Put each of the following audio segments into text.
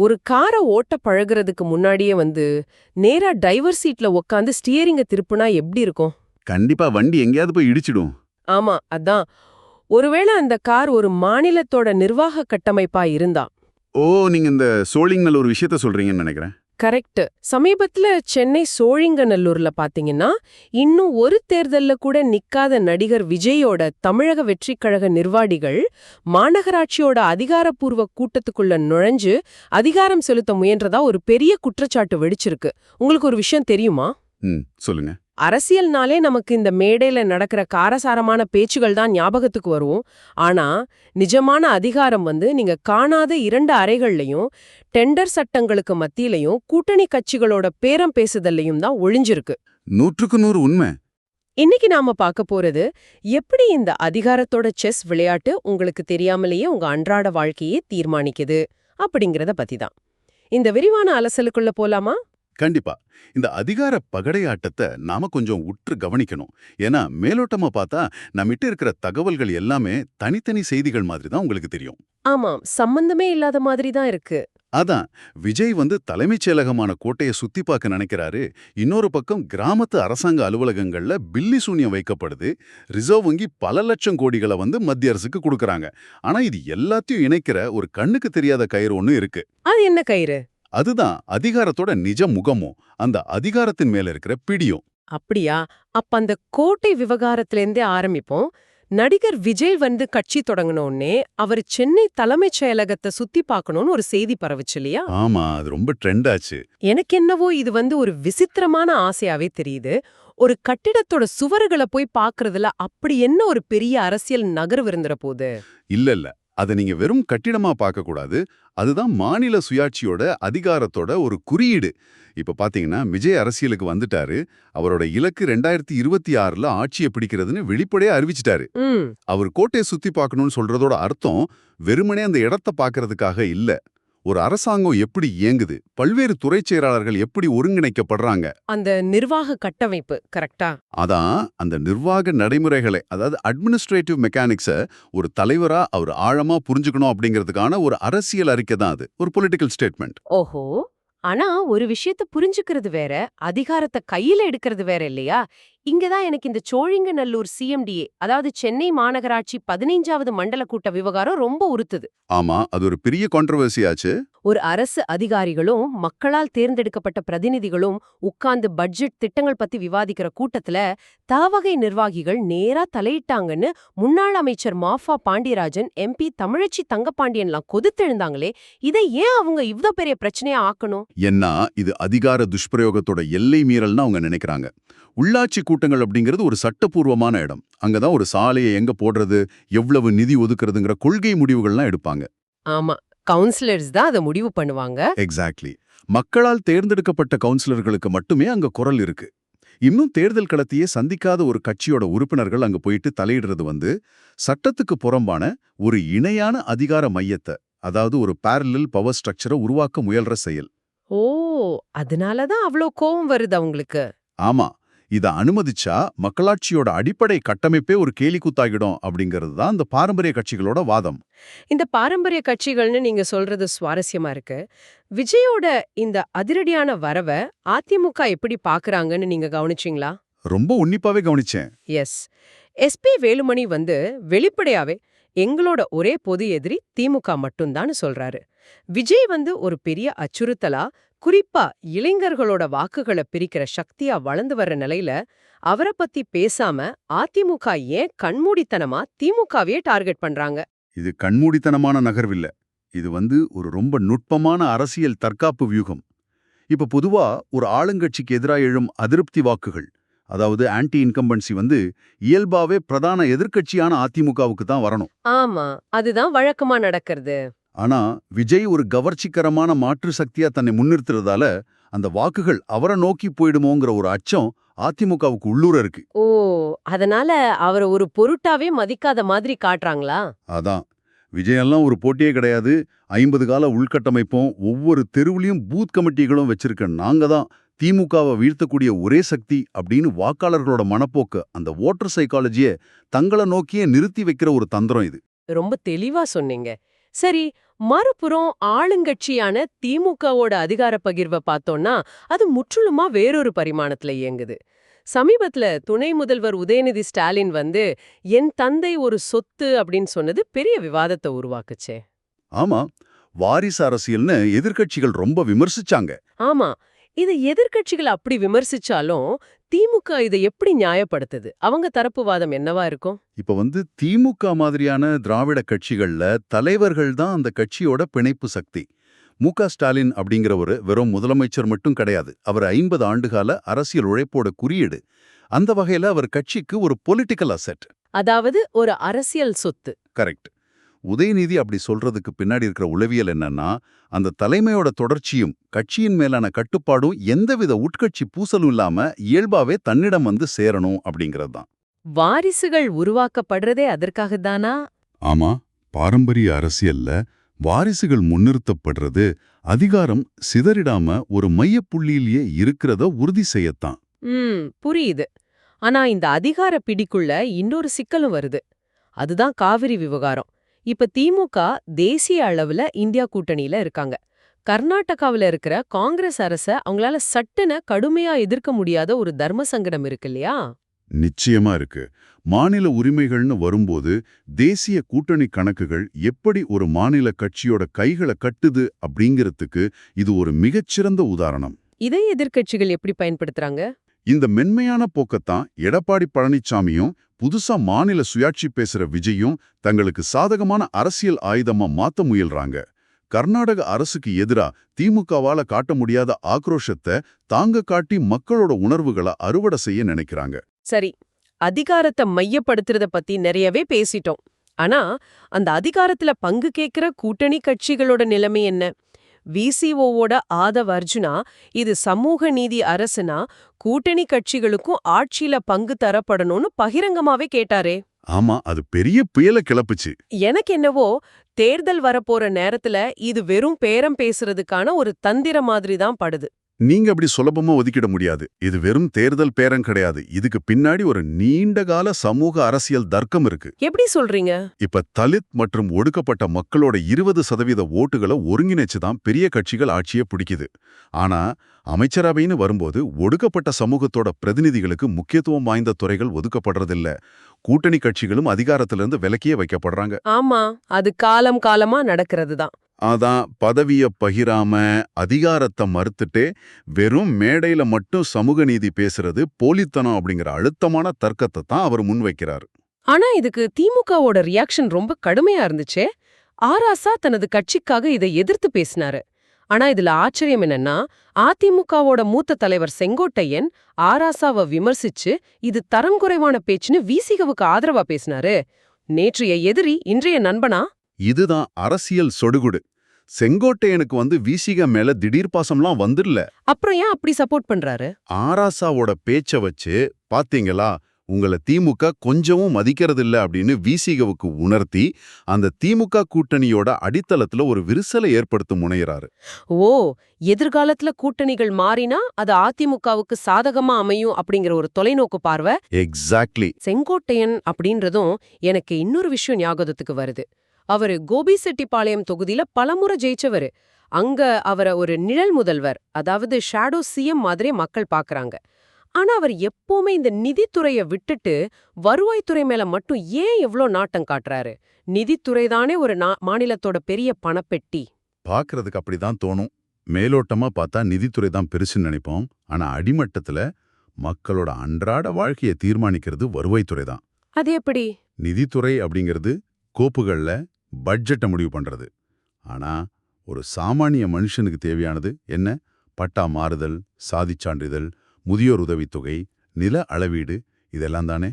ஒரு கார ஓட்ட பழகுறதுக்கு முன்னாடியே நேரா டிரைவர் சீட்ல உக்காந்து ஸ்டியரிங்க திருப்புனா எப்படி இருக்கும்? கண்டிப்பா வண்டி எங்கேயாவது போய் இடிச்சிடும். ஆமா, அதான். ஒருவேளை அந்த கார் ஒரு மாநிலத்தோட நிர்வாக கட்டமைப்பா இருந்தா. ஓ, நீங்க இந்த சோழிங்கல் ஒரு விஷயத்த சொல்றீங்கன்னு நினைக்கிறேன். கரெக்ட். சமீபத்துல சென்னை சோழிங்கநல்லூர்ல பாத்தீங்கன்னா, இன்னும் ஒரு தேர்தல்ல கூட நிக்காத நடிகர் விஜயோட தமிழக வெற்றிக் கழக நிர்வாகிகள் மாநகராட்சியோட அதிகாரப்பூர்வ கூட்டத்துக்குள்ள நுழைஞ்சு அதிகாரம் செலுத்த முயன்றதா ஒரு பெரிய குற்றச்சாட்டு வெடிச்சிருக்கு. உங்களுக்கு ஒரு விஷயம் தெரியுமா? சொல்லுங்க. அரசியல்னாலே நமக்கு இந்த மேடையில நடக்கிற காரசாரமான பேச்சுகள் தான் ஞாபகத்துக்கு வரும். ஆனா நிஜமான அதிகாரம் நீங்க காணாத 2 அறைகள்லயும் டெண்டர் சட்டங்களுக்கு மத்தியிலையும் கூட்டணி கட்சிகளோட பேரம் பேசுதல்லையும் தான் ஒளிஞ்சிருக்கு. 100க்கு 100 உண்மை. இன்னைக்கு நாம பார்க்க போறது எப்படி இந்த அதிகாரத்தோட செஸ் விளையாட்டு உங்களுக்கு தெரியாமலேயே உங்க அன்றாட வாழ்க்கையே தீர்மானிக்குது அப்படிங்கறத பத்தி தான். இந்த விரிவான அலசலுக்குள்ள போலாமா? கண்டிப்பா. இந்த அதிகார பகடையாட்டத்தை நாம கொஞ்சம் உற்று கவனிக்கணும். ஏன்னா மேலோட்டமா பார்த்தா நம்மிட்ட இருக்கிற தகவல்கள் எல்லாமே தனித்தனி செய்திகள் மாதிரி தான் உங்களுக்கு தெரியும். ஆமாம், சம்பந்தமே இல்லாத மாதிரி தான் இருக்கு. அதான் விஜய் தலைமைச் செயலகமான கோட்டையை சுத்தி பார்க்க நினைக்கிறாரு. இன்னொரு பக்கம் கிராமத்து அரசாங்க அலுவலகங்கள்ல பில்லி சூன்யம் வைக்கப்படுது. ரிசர்வ் வங்கி பல லட்சம் கோடிகளை மத்திய அரசுக்கு கொடுக்கறாங்க. ஆனா இது எல்லாத்தையும் இணைக்கிற ஒரு கண்ணுக்கு தெரியாத கயிறு ஒண்ணு இருக்கு. அது என்ன கயிறு? அதுதான் அதிகாரத்தோட நிஜ முகமும் அந்த அதிகாரத்தின் மேல இருக்கிற பிடியும். அப்படியா? அப்ப அந்த கோட்டை விவகாரத்திலேருந்தே ஆரம்பிப்போம். நடிகர் விஜய் கட்சி தொடங்கினோடனே அவர் சென்னை தலைமைச் செயலகத்தை சுத்தி பார்க்கணும்னு ஒரு செய்தி பரவுச்சு இல்லையா? ஆமா, அது ரொம்ப ட்ரெண்ட் ஆச்சு. எனக்கு என்னவோ இது ஒரு விசித்திரமான ஆசையாவே தெரியுது. ஒரு கட்டிடத்தோட சுவறுகளை போய் பார்க்கறதுல அப்படி என்ன ஒரு பெரிய அரசியல் நகர்வு இருந்துற போது? இல்ல. அதை நீங்க வெறும் கட்டிடமா பார்க்க கூடாது. அதுதான் மாநில சுயாட்சியோட அதிகாரத்தோட ஒரு குறியீடு. இப்ப பாத்தீங்கன்னா விஜய் அரசியலுக்கு வந்துட்டாரு. அவரோட இலக்கு 2026ல ஆட்சியை பிடிக்கிறதுன்னு வெளிப்படையா அறிவிச்சிட்டாரு. அவர் கோட்டையை சுத்தி பார்க்கணும்னு சொல்றதோட அர்த்தம் வெறுமனே அந்த இடத்த பார்க்கறதுக்காக இல்ல. ஒரு அரசாங்கம் எப்படி இயங்குது, பல்வேறு துறை செயலாளர்கள் எப்படி ஒருங்கிணைக்கப்படுறாங்க, அந்த நிர்வாக கட்டமைப்பு கரெக்டா? அதான் அந்த நிர்வாக நடைமுறைகளை, அதாவது அட்மினிஸ்ட்ரேட்டிவ் மெக்கானிக்ஸ ஒரு தலைவரா அவர் ஆழமா புரிஞ்சுக்கணும் அப்படிங்கிறதுக்கான ஒரு அரசியல் அறிக்கை தான் அது. ஒரு பொலிட்டிக்கல் ஸ்டேட்மெண்ட். ஓஹோ. ஆனா ஒரு விஷயத்த புரிஞ்சுக்கிறது வேற, அதிகாரத்தை கையில எடுக்கிறது வேற இல்லையா? இங்கதான் எனக்கு இந்த சோழிங்கநல்லூர் சிஎம்டிஏ, அதாவது சென்னை மாநகராட்சி 15வது மண்டல கூட்ட விவகாரம் ரொம்ப உறுத்துது. ஆமா, அது ஒரு பெரிய கான்ட்ரோவர்சி ஆச்சு. ஒரு அரசு அதிகாரிகளும் மக்களால் தேர்ந்தெடுக்கப்பட்ட பிரதிநிதிகளும் உட்கார்ந்து பட்ஜெட் திட்டங்கள் பத்தி விவாதிக்கிற கூட்டத்துல தாவகை நிர்வாகிகள் நேரா தலையிட்டாங்கன்னு முன்னாள் அமைச்சர் மாஃபா பாண்டியராஜன், எம்பி தமிழச்சி தங்கப்பாண்டியன்லாம் கொதித்தெழுந்தாங்களே. இதை ஏன் அவங்க இவ்ளோ பெரிய பிரச்சனையா ஆக்கணும்? ஏன்னா இது அதிகார துஷ்பிரயோகத்தோட எல்லை மீறல்னு அவங்க நினைக்கிறாங்க. உள்ளாட்சி கூட்டங்கள் அப்படிங்கிறது ஒரு சட்டப்பூர்வமான இடம். அங்கதான் ஒரு சாலையை எங்க போடுறது, எவ்வளவு நிதி ஒதுக்குறதுங்கிற கொள்கை முடிவுகள்லாம் எடுப்பாங்க. ஆமா, கவுன்சிலர்ஸ் தான் அதை முடிவு பண்ணுவாங்க. எக்ஸாக்ட்லி. மக்களால் தேர்ந்தெடுக்கப்பட்ட கவுன்சிலர்களுக்கு மட்டுமே அங்க குரல் இருக்கு. இன்னும் தேர்தல் களத்தையே சந்திக்காத ஒரு கட்சியோட உறுப்பினர்கள் அங்க போயிட்டு தலையிடுறது சட்டத்துக்கு புறம்பான ஒரு இணையான அதிகார மையத்தை, அதாவது ஒரு பேரலல் பவர் ஸ்ட்ரக்சரை உருவாக்க முயல்ற செயல். ஓ, அதனாலதான் அவ்ளோ கோவம் வருது அவங்களுக்கு. ஆமா, இத அனுமதிச்சா மக்களாட்சியோட அடிப்படை கட்டமைப்பே ஒரு கேலிக்கூத்தாகிடும் அப்படிங்கிறது தான் இந்த பாரம்பரிய கட்சிகளோட வாதம். இந்த பாரம்பரிய கட்சிகள்னு நீங்க சொல்றது சுவாரஸ்யமா இருக்கு. விஜயோட இந்த அதிரடியான வரவ அதிமுக எப்படி பாக்குறாங்கன்னு நீங்க கவனிச்சீங்களா? ரொம்ப உன்னிப்பாவே கவனிச்சேன். எஸ். எஸ்பி வேலுமணி வெளிப்படையாவே எங்களோட ஒரே பொது எதிரி திமுக மட்டும்தான் சொல்றாரு. விஜய் ஒரு பெரிய அச்சுறுத்தலா, குறிப்பா இளைஞர்களோட வாக்குகளை பிரிக்கிற சக்தியா வளர்ந்து வர்ற நிலையில அவரை பத்தி பேசாம அதிமுக ஏன் கண்மூடித்தனமா திமுகவே டார்கெட் பண்றாங்க? இது கண்மூடித்தனமான நகர்வில்ல. இது ஒரு ரொம்ப நுட்பமான அரசியல் தற்காப்பு வியூகம். இப்ப பொதுவா ஒரு ஆளுங்கட்சிக்கு எதிராக எழும் அதிருப்தி வாக்குகள், அதாவது ஆன்டி இன்கம்பன்சி இயல்பாவே பிரதான எதிர்க்கட்சியான அதிமுகவுக்கு தான் வரணும். ஆமா, அதுதான் வழக்கமா நடக்கிறது. ஆனா விஜய் ஒரு கவர்ச்சிகரமான மாற்று சக்தியா தன்னை முன்னிறுத்துறதால அந்த வாக்குகள் அவரை நோக்கி போயிடுமோங்கிற ஒரு அச்சம் அதிமுகவுக்கு உள்ளூர இருக்கு. ஓ, அதனால அவரை ஒரு பொருட்டாவே மதிக்காத மாதிரி காட்டுறாங்களா? அதான், விஜயெல்லாம் ஒரு போட்டியே கிடையாது. 50 கால உள்கட்டமைப்பும் ஒவ்வொரு தெருவுலையும் பூத் கமிட்டிகளும் வச்சிருக்க நாங்க தான் திமுகவை வீழ்த்தக்கூடிய ஒரே சக்தி அப்படின்னு வாக்காளர்களோட மனப்போக்கு, அந்த ஓட்டர் சைக்காலஜியை தங்களை நோக்கியே நிறுத்தி வைக்கிற ஒரு தந்திரம் இது. ரொம்ப தெளிவா சொன்னீங்க. சரி, மறுபுறம் ஆளுங்கட்சியான திமுகவோட அதிகார பகிர்வை பார்த்தோம்னா அது முற்றிலுமா வேறொரு பரிமாணத்துல இயங்குது. சமீபத்துல துணை முதல்வர் உதயநிதி ஸ்டாலின் வந்து என் தந்தை ஒரு சொத்து அப்படின்னு சொன்னது பெரிய விவாதத்தை உருவாக்குச்சே. ஆமா, வாரிசு அரசியல்னு எதிர்க்கட்சிகள் ரொம்ப விமர்சிச்சாங்க. ஆமா, இது எதிர்க்கட்சிகள் அப்படி விமர்சிச்சாலும் திமுக இதை எப்படி நியாயப்படுத்துது? அவங்க தரப்பு வாதம் என்னவா இருக்கும்? இப்ப திமுக மாதிரியான திராவிட கட்சிகள்ல தலைவர்கள் தான் அந்த கட்சியோட பிணைப்பு சக்தி. மு.க. ஸ்டாலின் அப்படிங்கிறவரு வெறும் முதலமைச்சர் மட்டும் கிடையாது. அவர் 50 ஆண்டுகால அரசியல் உழைப்போட குறியீடு. அந்த வகையில அவர் கட்சிக்கு ஒரு பொலிட்டிக்கல் அசெட். அதாவது ஒரு அரசியல் சொத்து. கரெக்ட். உதயநிதி அப்படி சொல்றதுக்கு பின்னாடி இருக்கிற உளவியல் என்னன்னா, அந்த தலைமையோட தொடர்ச்சியும் கட்சியின் மேலான கட்டுப்பாடும் எந்தவித உட்கட்சி பூசலும் இல்லாம இயல்பாவே தன்னிடம் சேரணும் அப்படிங்கிறது தான். வாரிசுகள் உருவாக்கப்படுறதே அதற்காகத்தானா? ஆமா, பாரம்பரிய அரசியல்ல வாரிசுகள் முன்னிறுத்தப்படுறது அதிகாரம் சிதறிடாம ஒரு மையப்புள்ளியிலேயே இருக்கிறத உறுதி செய்யத்தான். புரியுது. ஆனா இந்த அதிகார பிடிக்குள்ள இன்னொரு சிக்கலும் வருது. அதுதான் காவிரி விவகாரம். இப்ப திமுக தேசிய அளவுல இந்தியா கூட்டணியில இருக்காங்க. கர்நாடகாவுல இருக்கிற காங்கிரஸ் அரச அவங்களால சட்டுன கடுமையா எதிர்க்க முடியாத ஒரு தர்ம சங்கடம் இருக்கு இல்லையா? நிச்சயமா இருக்கு. மாநில உரிமைகள்னு வரும்போது தேசிய கூட்டணி கணக்குகள் எப்படி ஒரு மாநில கட்சியோட கைகளை கட்டுது அப்படிங்கிறதுக்கு இது ஒரு மிகச்சிறந்த உதாரணம். இதை எதிர்க்கட்சிகள் எப்படி பயன்படுத்துறாங்க? இந்த மென்மையான போக்கத்தான் எடப்பாடி பழனிசாமியும் புதுசா மாநில சுயாட்சி பேசுற விஜயும் தங்களுக்கு சாதகமான அரசியல் ஆயுதமா மாத்த முயல்றாங்க. கர்நாடக அரசுக்கு எதிரா திமுகவால காட்ட முடியாத ஆக்ரோஷத்தை தாங்க காட்டி மக்களோட உணர்வுகளை அறுவடை செய்ய நினைக்கிறாங்க. சரி, அதிகாரத்தை மையப்படுத்துறத பத்தி நிறையவே பேசிட்டோம். ஆனா அந்த அதிகாரத்துல பங்கு கேட்கிற கூட்டணி கட்சிகளோட நிலைமை என்ன? விசிஓவோட ஆதவ் அர்ஜுனா இது சமூக நீதி அரசுனா கூட்டணி கட்சிகளுக்கும் ஆட்சியில பங்கு தரப்படணும்னு பகிரங்கமாவே கேட்டாரே. ஆமா, அது பெரிய புயல கிளப்புச்சு. எனக்கு என்னவோ தேர்தல் வரப்போற நேரத்துல இது வெறும் பேரம் பேசுறதுக்கான ஒரு தந்திர மாதிரி தான் படுது. நீங்க அப்படி சுலபமா ஒதுக்கிட முடியாது. இது வெறும் தேர்தல் பேரம் கிடையாது. இதுக்கு பின்னாடி ஒரு நீண்டகால சமூக அரசியல் தர்க்கம் இருக்கு. எப்படி சொல்றீங்க? இப்ப தலித் மற்றும் ஒடுக்கப்பட்ட மக்களோட 20% ஓட்டுகளை ஒருங்கிணைச்சுதான் பெரிய கட்சிகள் ஆட்சியை பிடிக்குது. ஆனா அமைச்சரவைன்னு வரும்போது ஒடுக்கப்பட்ட சமூகத்தோட பிரதிநிதிகளுக்கு முக்கியத்துவம் வாய்ந்த துறைகள் ஒதுக்கப்படுறதில்ல. கூட்டணி கட்சிகளும் அதிகாரத்திலிருந்து விலக்கியே வைக்கப்படுறாங்க. ஆமா, அது காலம் காலமா நடக்கிறது தான். அதான் பதவிய பகிராம அதிகாரத்தை மறுத்துட்டே வெறும் மேடையில மட்டும் சமூக நீதி பேசுறது போலித்தனம் அப்படிங்கிற அழுத்தமான தர்க்கத்தை தான் அவர் முன்வைக்கிறார். ஆனா இதுக்கு திமுகவோட ரியாக்ஷன் ரொம்ப கடுமையா இருந்துச்சே. ஆராசா தனது கட்சிக்காக இதை எதிர்த்து பேசினாரு. ஆனா இதுல ஆச்சரியம் என்னன்னா, அதிமுகவோட மூத்த தலைவர் செங்கோட்டையன் ஆராசாவை விமர்சிச்சு இது தரம் குறைவான பேச்சுன்னு விசிகவுக்கு ஆதரவா பேசினாரு. நேற்றைய எதிரி இன்றைய நண்பனா? இதுதான் அரசியல் சொடுகுடு. செங்கோட்டையனுக்கு விசிக மேல திடீர் பாசம்லாம் வந்துடல. அப்புறம் ஏன் அப்படி சப்போர்ட் பண்றாரு? ஆராசாவோட பேச்ச வச்சு பாத்தீங்களா, உங்களை திமுக கொஞ்சமும் மதிக்கிறதில்ல அப்படின்னு விசிகவுக்கு உணர்த்தி அந்த திமுக கூட்டணியோட அடித்தளத்துல ஒரு விரிசலை ஏற்படுத்த முனைகிறாரு. ஓ, எதிர்காலத்துல கூட்டணிகள் மாறினா அது அதிமுகவுக்கு சாதகமா அமையும் அப்படிங்கிற ஒரு தொலைநோக்கு பார்வை. எக்ஸாக்ட்லி. செங்கோட்டையன் அப்படின்றதும் எனக்கு இன்னொரு விஷயம் ஞாபகத்துக்கு வருது. அவரு கோபிசெட்டிப்பாளையம் தொகுதியில பலமுறை ஜெயிச்சவரு. அங்க அவரை ஒரு நிழல் முதல்வர், அதாவது ஷேடோ சிஎம் மாதிரி மக்கள் பாக்குறாங்க. ஆனா அவர் எப்பவுமே இந்த நிதித்துறைய விட்டுட்டு வருவாய்த்துறை மேல மட்டும் ஏன் எவ்ளோ நாட்டம் காட்டுறாரு? நிதித்துறை தானே ஒரு மாநிலத்தோட பெரிய பணப்பெட்டி. பாக்குறதுக்கு அப்படிதான் தோணும். மேலோட்டமா பார்த்தா நிதித்துறை தான் பெருசுன்னு நினைப்போம். ஆனா அடிமட்டத்துல மக்களோட அன்றாட வாழ்க்கையை தீர்மானிக்கிறது வருவாய்த்துறை தான். அது எப்படி? நிதித்துறை அப்படிங்கிறது கோப்புகள்ல பட்ஜெட்டை முடிவு பண்றது. ஆனா ஒரு சாமானிய மனுஷனுக்கு தேவையானது என்ன? பட்டா மாறுதல், சாதிச் சான்றிதழ், முதியோர் உதவித்தொகை, நில அளவீடு, இதெல்லாம் தானே.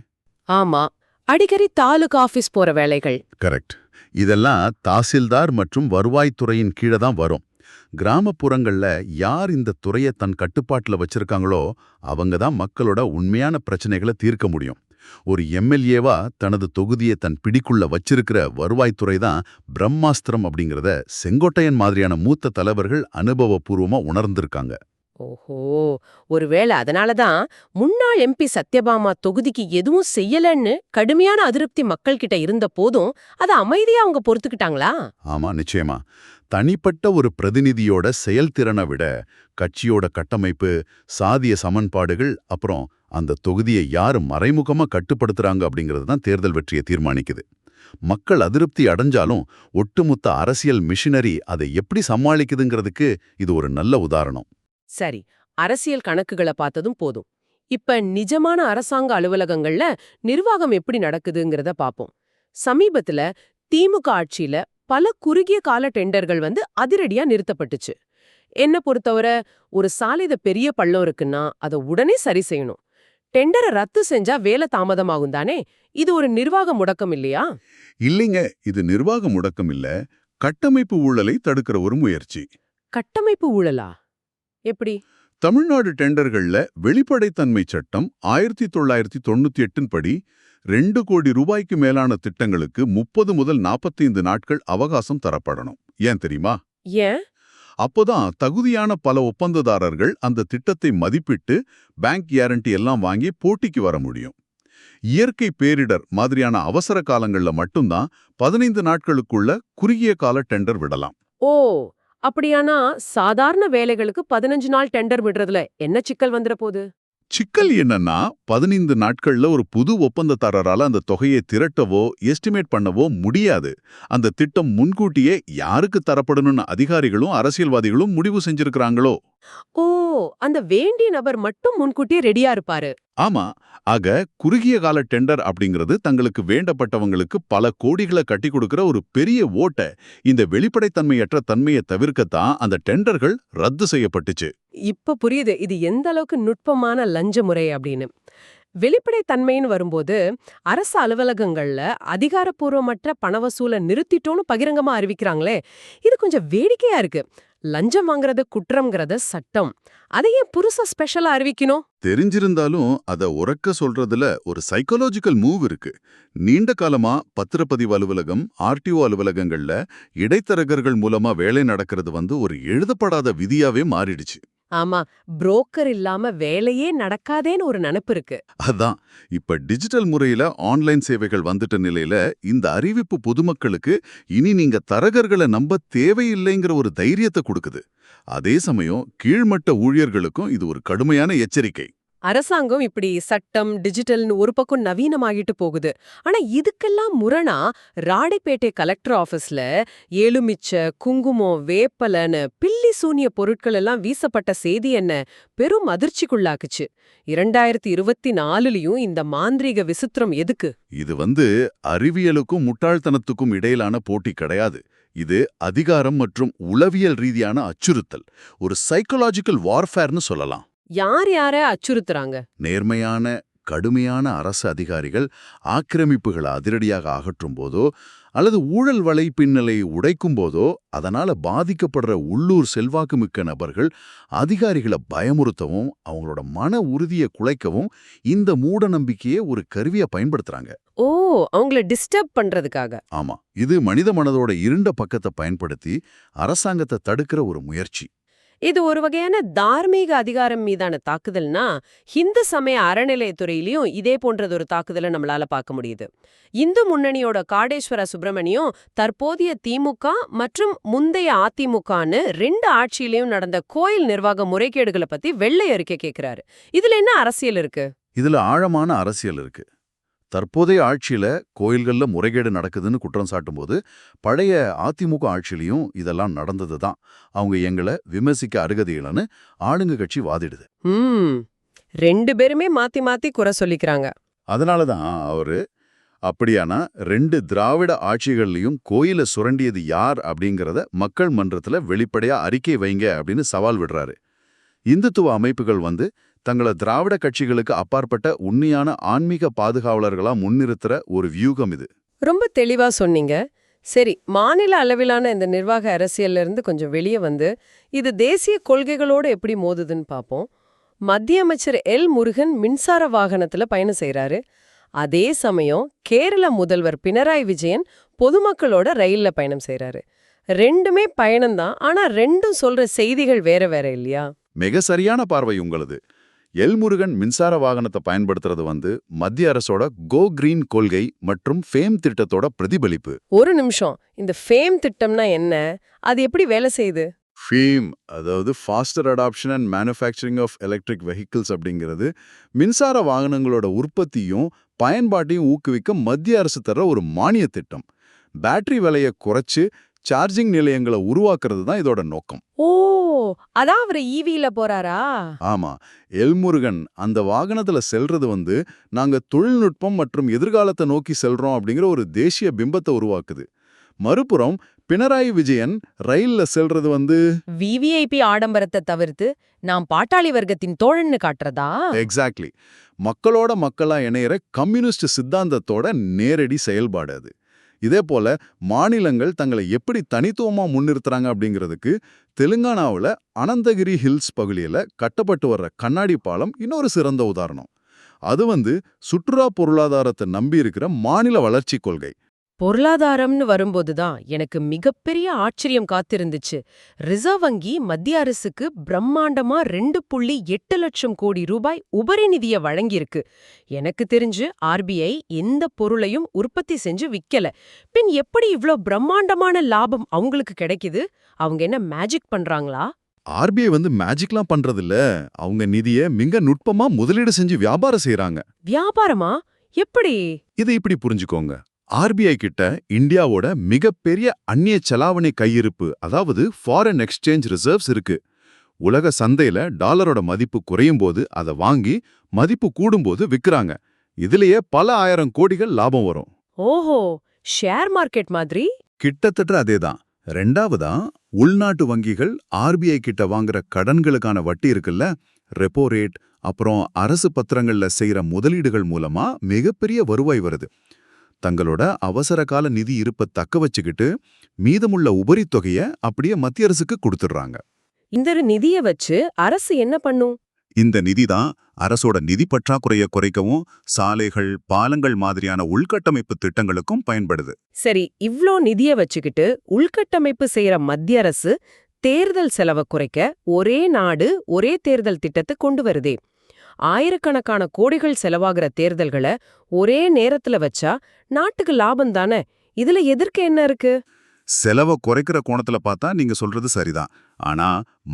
ஆமா, அடிக்கடி தாலுகா ஆபீஸ் போற வேலைகள். கரெக்ட். இதெல்லாம் தாசில்தார் மற்றும் வருவாய்த்துறையின் கீழே தான் வரும். கிராமப்புறங்கள்ல யார் இந்த துறையை தன் கட்டுப்பாட்டுல வச்சிருக்காங்களோ அவங்க தான் மக்களோட உண்மையான பிரச்சனைகளை தீர்க்க முடியும். ஒரு எம்எல்ஏவா தனது தொகுதியை தன் பிடிக்குள்ள வச்சிருக்கிற வருவாய்த்துறை தான் பிரம்மாஸ்திரம் அப்படிங்கிறத செங்கோட்டையன் மாதிரியான மூத்த தலைவர்கள் அனுபவபூர்வமா உணர்ந்திருக்காங்க. ஓஹோ, ஒருவேளை அதனாலதான் முன்னாள் எம்பி சத்யபாமா தொகுதிக்கு எதுவும் செய்யலன்னு கடுமையான அதிருப்தி மக்கள் கிட்ட இருந்த போதும் அத அமைதியா அவங்க பொறுத்துக்கிட்டாங்களா? ஆமா, நிச்சயமா. தனிப்பட்ட ஒரு பிரதிநிதியோட செயல்திறனை விட கட்சியோட கட்டமைப்பு, சாதிய சமன்பாடுகள், அப்புறம் அந்த தொகுதியை யாரு மறைமுகமா கட்டுப்படுத்துறாங்க அப்படிங்கிறது தான் தேர்தல் வெற்றியை தீர்மானிக்குது. மக்கள் அதிருப்தி அடைஞ்சாலும் ஒட்டுமொத்த அரசியல் மிஷினரி அதை எப்படி சமாளிக்குதுங்கிறதுக்கு இது ஒரு நல்ல உதாரணம். சரி, அரசியல் கணக்குகளை பார்த்ததும் போதும். இப்ப நிஜமான அரசாங்க அலுவலகங்கள்ல நிர்வாகம் எப்படி நடக்குதுங்கிறத பாப்போம். சமீபத்துல திமுக ஆட்சியில பல குறுகிய கால டெண்டர்கள் அதிரடியா நிறுத்தப்பட்டுச்சு. என்ன பொறுத்தவரை ஒரு சாலையில பெரிய பள்ளம் இருக்குன்னா அதை உடனே சரி செய்யணும். டெண்டரை ரத்து செஞ்சா வேலை தாமதமாகும் தானே? இது ஒரு நிர்வாக முடக்கம் இல்லையா? இல்லைங்க, இது நிர்வாக முடக்கம் இல்ல, கட்டமைப்பு ஊழலை தடுக்கிற ஒரு முயற்சி. கட்டமைப்பு ஊழலா? எப்படி? தமிழ்நாடு டெண்டர்கள்ல வெளிப்படைத்தன்மை சட்டம் 1998 படி 2 கோடி ரூபாய்க்கு மேலான திட்டங்களுக்கு 30 முதல் 45 நாட்கள் அவகாசம் தரப்படணும். ஏன் தெரியுமா? ஏன்? அப்போதான் தகுதியான பல ஒப்பந்ததாரர்கள் அந்த திட்டத்தை மதிப்பிட்டு பேங்க் கேரண்டி எல்லாம் வாங்கி போட்டிக்கு வர முடியும். இயற்கை பேரிடர் மாதிரியான அவசர காலங்கள்ல மட்டும்தான் 15 நாட்களுக்குள்ள குறுகிய கால டெண்டர் விடலாம். ஓ, அப்படியானா சாதாரண வேலைகளுக்கு 15 நாள் டெண்டர் விடுறதுல என்ன சிக்கல் வந்துற போகுது? சிக்கல் என்னன்னா, 15 நாட்கள்ல ஒரு புது ஒப்பந்ததாரரால அந்த தொகையை திரட்டவோ எஸ்டிமேட் பண்ணவோ முடியாது. அந்த திட்டம் முன்கூட்டியே யாருக்கு தரப்படணும்னு அதிகாரிகளும் அரசியல்வாதிகளும் முடிவு செஞ்சிருக்கிறாங்களோ. ஓ, அந்த வேண்டிய நபர் மட்டும் முன்கூட்டியே ரெடியா இருப்பாரு. ஆமா. ஆக குறுகிய கால டெண்டர் அப்படிங்கிறது தங்களுக்கு வேண்டப்பட்டவங்களுக்கு பல கோடிகளை கட்டி கொடுக்கிற ஒரு பெரிய ஓட்டை. இந்த வெளிப்படைத்தன்மையற்ற தன்மையை தவிர்க்கத்தான் அந்த டெண்டர்கள் ரத்து செய்யப்பட்டுச்சு. இப்ப புரியுது இது எந்த அளவுக்கு நுட்பமான லஞ்ச முறை அப்படின்னு. வெளிப்படைத்தன்மைன்னு வரும்போது அரசு அலுவலகங்கள்ல அதிகாரப்பூர்வமற்ற பணவசூலை நிறுத்திட்டோன்னு பகிரங்கமா அறிவிக்கிறாங்களே, இது கொஞ்சம் வேடிக்கையா இருக்கு. லஞ்சம் வாங்குறது குற்றம்ங்கிறத சட்டம், அதை ஏன் புதுசா ஸ்பெஷலா அறிவிக்கணும்? தெரிஞ்சிருந்தாலும் அத உரக்க சொல்றதுல ஒரு சைக்காலஜிக்கல் மூவ் இருக்கு. நீண்ட காலமா பத்திரப்பதிவு அலுவலகம், ஆர்டிஓ அலுவலகங்கள்ல இடைத்தரகர்கள் மூலமா வேலை நடக்கிறது ஒரு எழுதப்படாத விதியாவே மாறிடுச்சு. ஆமா, புரோக்கர் இல்லாம வேலையே நடக்காதேன்னு ஒரு நினைப்பு இருக்கு. அதான், இப்ப டிஜிட்டல் முறையில ஆன்லைன் சேவைகள் வந்துட்ட நிலையில இந்த அறிவிப்பு பொதுமக்களுக்கு இனி நீங்க தரகர்களை நம்ப தேவையில்லைங்கிற ஒரு தைரியத்தை கொடுக்குது. அதே சமயம் கீழ்மட்ட ஊழியர்களுக்கும் இது ஒரு கடுமையான எச்சரிக்கை. அரசாங்கம் இப்படி சட்டம் டிஜிட்டல்னு ஒரு பக்கம் நவீனமாகிட்டு போகுது. ஆனா இதுக்கெல்லாம் முரணா ராடைப்பேட்டை கலெக்டர் ஆபீஸ்ல எலுமிச்ச, குங்குமம், வேப்பலன்னு பில்லி சூனிய பொருட்கள் எல்லாம் வீசப்பட்ட செய்தி என்ன பெரும் அதிர்ச்சிக்குள்ளாக்குச்சு. 2024லயும் இந்த மாந்திரீக விசித்திரம் எதுக்கு? இது அறிவியலுக்கும் முட்டாள்தனத்துக்கும் இடையிலான போட்டி கிடையாது. இது அதிகாரம் மற்றும் உளவியல் ரீதியான அச்சுறுத்தல். ஒரு சைக்காலஜிக்கல் வார்ஃபேர்னு சொல்லலாம். யார் யார அச்சுறுத்துறாங்க? நேர்மையான கடுமையான அரசு அதிகாரிகள் ஆக்கிரமிப்புகளை அதிரடியாக அகற்றும் போதோ அல்லது ஊழல் வலைப்பின்னலை உடைக்கும் போதோ அதனால பாதிக்கப்படுற உள்ளூர் செல்வாக்குமிக்க நபர்கள் அதிகாரிகளை பயமுறுத்தவும் அவங்களோட மன உறுதியை குலைக்கவும் இந்த மூட நம்பிக்கையை ஒரு கருவியா பயன்படுத்துறாங்க. ஓ, அவங்கள டிஸ்டர்ப் பண்றதுக்காக. ஆமா, இது மனித மனதோட இருண்ட பக்கத்தை பயன்படுத்தி அரசாங்கத்தை தடுக்கிற ஒரு முயற்சி. இது ஒரு வகையான தார்மீக அதிகாரம் மீதான தாக்குதல்னா இந்து சமய அறநிலையத்துறையிலயும் இதே போன்றதொரு தாக்குதலை நம்மளால பார்க்க முடியுது. இந்து முன்னணியோட காடேஸ்வர சுப்பிரமணியம் தற்போதைய திமுக மற்றும் முந்தைய அதிமுகன்னு 2 ஆட்சியிலயும் நடந்த கோயில் நிர்வாக முறைகேடுகளை பத்தி வெள்ளை அறிக்கை கேட்கிறாரு. இதுல என்ன அரசியல் இருக்கு? இதுல ஆழமான அரசியல் இருக்கு. தற்போதைய ஆட்சியில கோயில்கள்ல முறைகேடு நடக்குதுன்னு குற்றம் சாட்டும்போது பழைய அதிமுக ஆட்சியிலையும் இதெல்லாம் நடந்தது தான். அவங்க எங்களை விமர்சிக்க அருகதையிலன்னு ஆளுங்க கட்சி வாதிடுது. 2 பேருமே மாத்தி மாத்தி குறை சொல்லிக்கிறாங்க. அதனாலதான் அவரு அப்படியானா 2 திராவிட ஆட்சிகள்லயும் கோயிலை சுரண்டியது யார் அப்படிங்கறத மக்கள் மன்றத்துல வெளிப்படையா அறிக்கை வைங்க அப்படின்னு சவால் விடுறாரு. இந்துத்துவ அமைப்புகள் தங்கள திராவிட கட்சிகளுக்கு அப்பாற்பட்ட உண்மையான ஆன்மீக பாதுகாவலர்களா முன்னிறுத்துற ஒரு வியூகம் இது. ரொம்ப தெளிவா சொன்னீங்க. சரி, மாநில அளவிலான இந்த நிர்வாக அரசியல்ல இருந்து கொஞ்சம் வெளியே இது தேசிய கொள்கைகளோடு எப்படி மோதுதுன்னு பார்ப்போம். மத்திய அமைச்சர் எல் முருகன் மின்சார வாகனத்துல பயணம் செய்யறாரு. அதே சமயம் கேரள முதல்வர் பினராயி விஜயன் பொதுமக்களோட ரயில்ல பயணம் செய்யறாரு. 2மே பயணம்தான், ஆனா 2ம் சொல்ற செய்திகள் வேற வேற இல்லையா? மிக சரியான பார்வை உங்களுது. எல்முருகன் மின்சார வாகனத்தை பயன்படுத்துறது மத்திய அரசோட கோ கிரீன் கொள்கை மற்றும் ஃபேம் திட்டத்தோட பிரதிபலிப்பு. ஒரு நிமிஷம், இந்த ஃபேம் திட்டம்னா என்ன? அது எப்படி வேலை செய்யுது? ஃபேம், அதாவது faster adoption and manufacturing of electric vehicles அப்படிங்கிறது மின்சார வாகனங்களோட உற்பத்தியும் பயன்பாட்டையும் ஊக்குவிக்க மத்திய அரசு தர ஒரு மானிய திட்டம். பேட்டரி விலையை குறைச்சு சார்ஜிங் நிலையங்களை உருவாக்குறது தான் இதோட நோக்கம். ஓ, அதான் அவர் ஈவில போறாரா? ஆமா, எல்முருகன் அந்த வாகனத்துல செல்றது நாங்க தொழில்நுட்பம் மற்றும் எதிர்காலத்தை நோக்கி செல்றோம் அப்படிங்கிற ஒரு தேசிய பிம்பத்தை உருவாக்குது. மறுபுறம் பினராயி விஜயன் ரயில்ல செல்றது விவிஐபி ஆடம்பரத்தை தவிர்த்து நாம் பாட்டாளி வர்க்கத்தின் தோழன்னு காட்டுறதா? எக்ஸாக்ட்லி, மக்களோட மக்களா இணையற கம்யூனிஸ்ட் சித்தாந்தத்தோட நேரடி செயல்பாடு அது. இதே போல மாநிலங்கள் தங்களை எப்படி தனித்துவமா முன்னிறுத்துறாங்க அப்படிங்கிறதுக்கு தெலுங்கானாவுல அனந்தகிரி ஹில்ஸ் பகுதியில கட்டப்பட்டு வர்ற கண்ணாடி பாலம் இன்னொரு சிறந்த உதாரணம். அது சுற்றுலா பொருளாதாரத்தை நம்பி இருக்கிற மாநில வளர்ச்சி கொள்கை. பொருளாதாரம்னு வரும்போதுதான் எனக்கு மிகப்பெரிய ஆச்சரியம் காத்திருந்துச்சு. ரிசர்வ் வங்கி மத்திய அரசுக்கு பிரம்மாண்டமா 2.8 லட்சம் கோடி ரூபாய் உபரி நிதியை வழங்கியிருக்கு. எனக்கு தெரிஞ்சு ஆர்பிஐ எந்த பொருளையும் உற்பத்தி செஞ்சு விக்கல. பின் எப்படி இவ்ளோ பிரம்மாண்டமான லாபம் அவங்களுக்கு கிடைக்குது? அவங்க என்ன மேஜிக் பண்றாங்களா? ஆர்பிஐ மேஜிக்லாம் பண்றதில்ல. அவங்க நிதியை மிக நுட்பமா முதலீடு செஞ்சு வியாபாரம் செய்யறாங்க. வியாபாரமா? எப்படி? இதை இப்படி புரிஞ்சுக்கோங்க. ஆர்பிஐ கிட்ட இந்தியாவோட மிகப்பெரிய அந்நிய செலாவணி கையிருப்பு, அதாவது ஃபாரின் எக்ஸ்சேஞ்ச் ரிசர்வ்ஸ் இருக்கு. உலக சந்தையில டாலரோட மதிப்பு குறையும் போது அதை வாங்கி மதிப்பு கூடும்போது விக்கிறாங்க. இதுலயே பல ஆயிரம் கோடிகள் லாபம் வரும். ஓஹோ, ஷேர் மார்க்கெட் மாதிரி? கிட்டத்தட்ட அதேதான். ரெண்டாவதா, உள்நாட்டு வங்கிகள் ஆர்பிஐ கிட்ட வாங்குற கடன்களுக்கான வட்டி இருக்குல்ல, ரெப்போ ரேட், அப்புறம் அரசு பத்திரங்கள்ல செய்யற முதலீடுகள் மூலமா மிகப்பெரிய வருவாய் வருது. தங்களோட அவசர கால நிதி இருப்பை தக்க வச்சுக்கிட்டு மீதமுள்ள உபரி தொகைய அப்படியே மத்திய அரசுக்கு கொடுத்துடுறாங்க. இந்த நிதியை வச்சு அரசு என்ன பண்ணும்? இந்த நிதி தான் அரசோட நிதி பற்றாக்குறையை குறைக்கவும் சாலைகள், பாலங்கள் மாதிரியான உள்கட்டமைப்பு திட்டங்களுக்கும் பயன்படுது. சரி, இவ்ளோ நிதியை வச்சுக்கிட்டு உள்கட்டமைப்பு செய்யற மத்திய அரசு தேர்தல் செலவை குறைக்க ஒரே நாடு ஒரே தேர்தல் திட்டத்தை கொண்டு வருதே. ஆயிரக்கணக்கான கோடிகள் செலவாகிற தேர்தல்களை ஒரே நேரத்துல வச்சா நாட்டுக்கு லாபம் தானே. இதுல எதிர்க்க என்ன இருக்கு? செலவை குறைக்கிற கோணத்துல பார்த்தா நீங்க சொல்றது சரிதான். ஆனா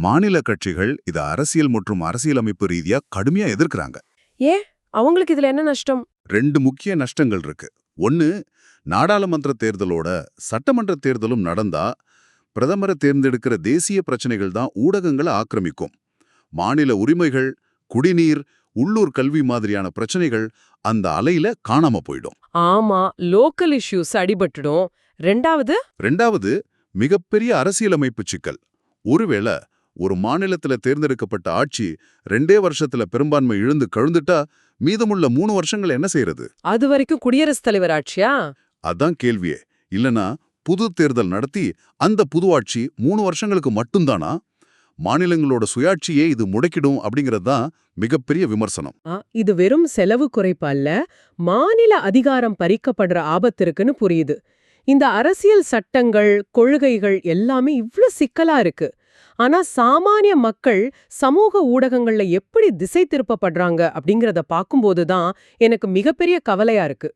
மாநில கட்சிகள் இத அரசியல் மற்றும் அரசியலமைப்பு ரீதியா கடுமையா எதிர்க்கிறாங்க. ஏன்? அவங்களுக்கு இதுல என்ன நஷ்டம்? 2 முக்கிய நஷ்டங்கள் இருக்கு. ஒன்னு, நாடாளுமன்ற தேர்தலோட சட்டமன்ற தேர்தலும் நடந்தா பிரதமரை தேர்ந்தெடுக்கிற தேசிய பிரச்சனைகள் தான் ஊடகங்களை ஆக்கிரமிக்கும். மாநில உரிமைகள், குடிநீர், உள்ளூர் கல்வி மாதிரியான பிரச்சனைகள் அந்த அலையில காணாம போயிடும். ஆமா, லோக்கல் இஷ்யூஸ் அடிபட்டுடும். ரெண்டாவது, மிகப்பெரிய அரசியலமைப்பு சிக்கல். ஒருவேளை ஒரு மாநிலத்துல தேர்ந்தெடுக்கப்பட்ட ஆட்சி 2 வருஷத்துல பெரும்பான்மை இழந்து கழுந்துட்டா மீதமுள்ள 3 வருஷங்கள் என்ன செய்யறது? அது வரைக்கும் குடியரசுத் தலைவர் ஆட்சியா? அதான் கேள்வியே. இல்லனா புது தேர்தல் நடத்தி அந்த புது ஆட்சி 3 வருஷங்களுக்கு மட்டும்தானா? மாநிலங்களோட சுயாட்சியே இது முடக்கிடும் அப்படிங்கிறது தான் மிகப்பெரிய விமர்சனம். இது வெறும் செலவு குறைப்பு அல்ல, மாநில அதிகாரம் பறிக்கப்படுற ஆபத்து இருக்குன்னு புரியுது. இந்த அரசியல் சட்டங்கள், கொள்கைகள் எல்லாமே இவ்ளோ சிக்கலா இருக்கு. ஆனா சாமானிய மக்கள் சமூக ஊடகங்கள்ல எப்படி திசை திருப்பப்படுறாங்க அப்படிங்கறத பாக்கும்போதுதான் எனக்கு மிகப்பெரிய கவலையா இருக்கு.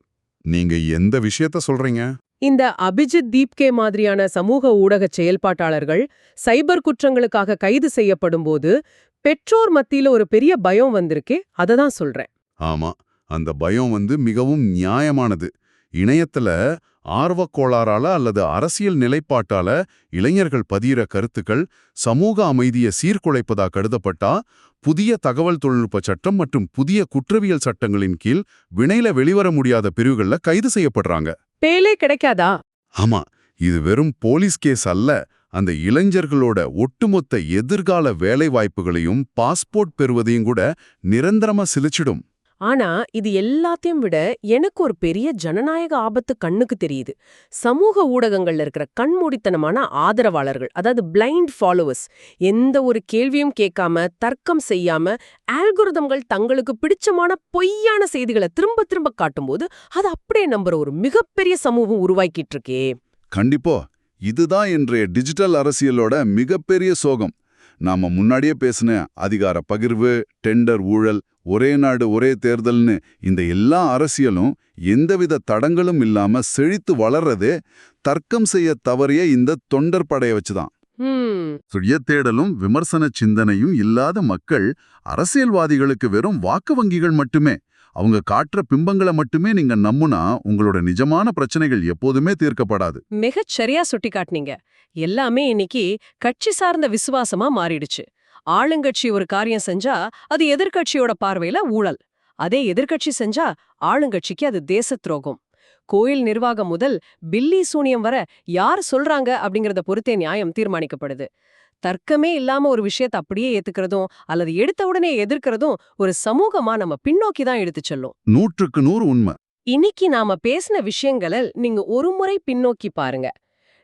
நீங்க எந்த விஷயத்த சொல்றீங்க? இந்த அபிஜித் தீப்கே மாதிரியான சமூக ஊடக செயல்பாட்டாளர்கள் சைபர் குற்றங்களுக்காக கைது செய்யப்படும்போது பெற்றோர் மத்தியில ஒரு பெரிய பயம் வந்திருக்கே, அததான் சொல்றேன். ஆமா, அந்த பயம் மிகவும் நியாயமானது. இணையத்துல ஆர்வக்கோளாறால அல்லது அரசியல் நிலைப்பாட்டால இளைஞர்கள் பதியிற கருத்துக்கள் சமூக அமைதியை சீர்குலைப்பதா கருதப்பட்டா புதிய தகவல் தொழில்நுட்ப சட்டம் மற்றும் புதிய குற்றவியல் சட்டங்களின் கீழ் வினையில வெளிவர முடியாத பிரிவுகள்ல கைது செய்யப்படுறாங்க. பேலே கிடைக்காதா? ஆமா, இது வெறும் போலீஸ் கேஸ் அல்ல. அந்த இளைஞர்களோட ஒட்டுமொத்த எதிர்கால வேலை வாய்ப்புகளையும் பாஸ்போர்ட் பெறுவதையும் கூட நிரந்தரமா சிலிச்சிடும். ஆனா இது எல்லாத்தையும் விட எனக்கு ஒரு பெரிய ஜனநாயக ஆபத்து கண்ணுக்கு தெரியுது. சமூக ஊடகங்கள்ல இருக்கிற கண்மூடித்தனமான ஆதரவாளர்கள், அதாவது பிளைண்ட் ஃபாலோவர்ஸ், எந்த ஒரு கேள்வியும் கேட்காம தர்க்கம் செய்யாம ஆல்கோரிதம்கள் தங்களுக்கு பிடிச்சமான பொய்யான செய்திகளை திரும்ப திரும்ப காட்டும்போது அது அப்படியே நம்புற ஒரு மிகப்பெரிய சமூகம் உருவாக்கிட்டு இருக்கே. கண்டிப்பா இதுதான் இன்றைய டிஜிட்டல் அரசியலோட மிகப்பெரிய சோகம். நாம முன்னாடியே பேசின அதிகார பகிர்வு, டெண்டர் ஊழல், ஒரே நாடு ஒரே தேர்தல்னு இந்த எல்லா அரசியலும் எந்தவித தடங்களும் இல்லாம செழித்து வளர்றதே தர்க்கம் செய்ய தவறிய இந்த தொண்டர் படைய வச்சுதான். சுயத்தேடலும் விமர்சன சிந்தனையும் இல்லாத மக்கள் அரசியல்வாதிகளுக்கு வெறும் வாக்கு வங்கிகள் மட்டுமே. அவங்க காட்டுற பிம்பங்களை மட்டுமே நீங்க நம்புனா உங்களோட நிஜமான பிரச்சனைகள் எப்போதுமே தீர்க்கப்படாது. மிகச் சரியா சுட்டிக்காட்டினீங்க. எல்லாமே இன்னைக்கு கட்சி சார்ந்த விசுவாசமா மாறிடுச்சு. ஆளுங்கட்சி ஒரு காரியம் செஞ்சா அது எதிர்க்கட்சியோட பார்வையில ஊழல். அதே எதிர்க்கட்சி செஞ்சா ஆளுங்கட்சிக்கு அது தேச துரோகம். கோயில் நிர்வாகம் முதல் பில்லி சூனியம் வர யார் சொல்றாங்க அப்படிங்கறத பொறுத்தே நியாயம் தீர்மானிக்கப்படுது. தர்க்கமே இல்லாம ஒரு விஷயத்தை அப்படியே ஏத்துக்கிறதும் அல்லது எடுத்த உடனே எதிர்க்கிறதும் ஒரு சமூகமா நம்ம பின்னோக்கி தான் எடுத்து செல்லும். 100க்கு 100 உண்மை. இன்னைக்கு நாம பேசின விஷயங்களை நீங்க ஒரு முறை பின்னோக்கி பாருங்க.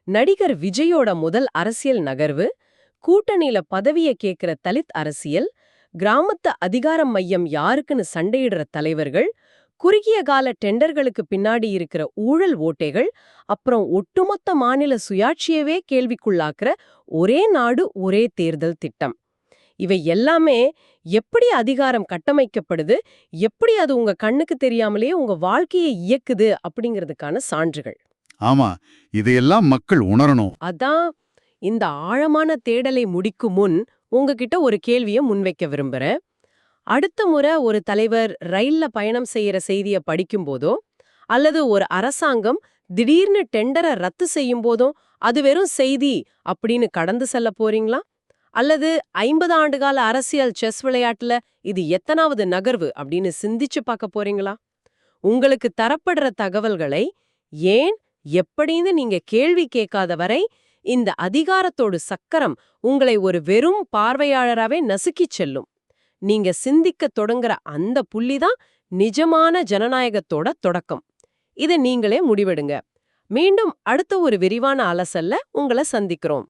நடிகர் விஜயோட முதல் அரசியல் நகர்வு, கூட்டணியில பதவிய கேட்கிற தலித் அரசியல், கிராமத்து அதிகாரம் மையம் யாருக்குன்னு சண்டையிடுற தலைவர்கள், குறுகிய கால டெண்டர்களுக்கு பின்னாடி இருக்கிற ஊழல் ஓட்டைகள், அப்புறம் ஒட்டுமொத்த மாநில சுயாட்சியவே கேள்விக்குள்ளாக்குற ஒரே நாடு ஒரே தேர்தல் திட்டம். இவை எல்லாமே எப்படி அதிகாரம் கட்டமைக்கப்படுது, எப்படி அது உங்க கண்ணுக்கு தெரியாமலேயே உங்க வாழ்க்கையை இயக்குது அப்படிங்கிறதுக்கான சான்றுகள். ஆமா, இதையெல்லாம் மக்கள் உணரணும். அதான் இந்த ஆழமான தேடலை முடிக்கும் முன் உங்ககிட்ட ஒரு கேள்வியை முன்வைக்க விரும்புறேன். அடுத்த முறை ஒரு தலைவர் ரயில்ல பயணம் செய்யற செய்திய படிக்கும்போதோ அல்லது ஒரு அரசாங்கம் திடீர்னு டெண்டரை ரத்து செய்யும் போதும் அது வெறும் செய்தி அப்படின்னு கடந்து செல்ல போறீங்களா? அல்லது 50 ஆண்டுகால அரசியல் செஸ் விளையாட்டுல இது எத்தனாவது நகர்வு அப்படின்னு சிந்திச்சு பார்க்க போறீங்களா? உங்களுக்கு தரப்படுற தகவல்களை ஏன் எப்படின்னு நீங்க கேள்வி கேட்காத வரை இந்த அதிகாரத்தோடு சக்கரம் உங்களை ஒரு வெறும் பார்வையாளராவே நசுக்கிச் செல்லும். நீங்க சிந்திக்க தொடங்குற அந்த புள்ளிதான் நிஜமான ஜனநாயகத்தோட தொடக்கம். இதை நீங்களே முடிவெடுங்க. மீண்டும் அடுத்த ஒரு விரிவான அலசல்ல உங்களை சந்திக்கிறோம்.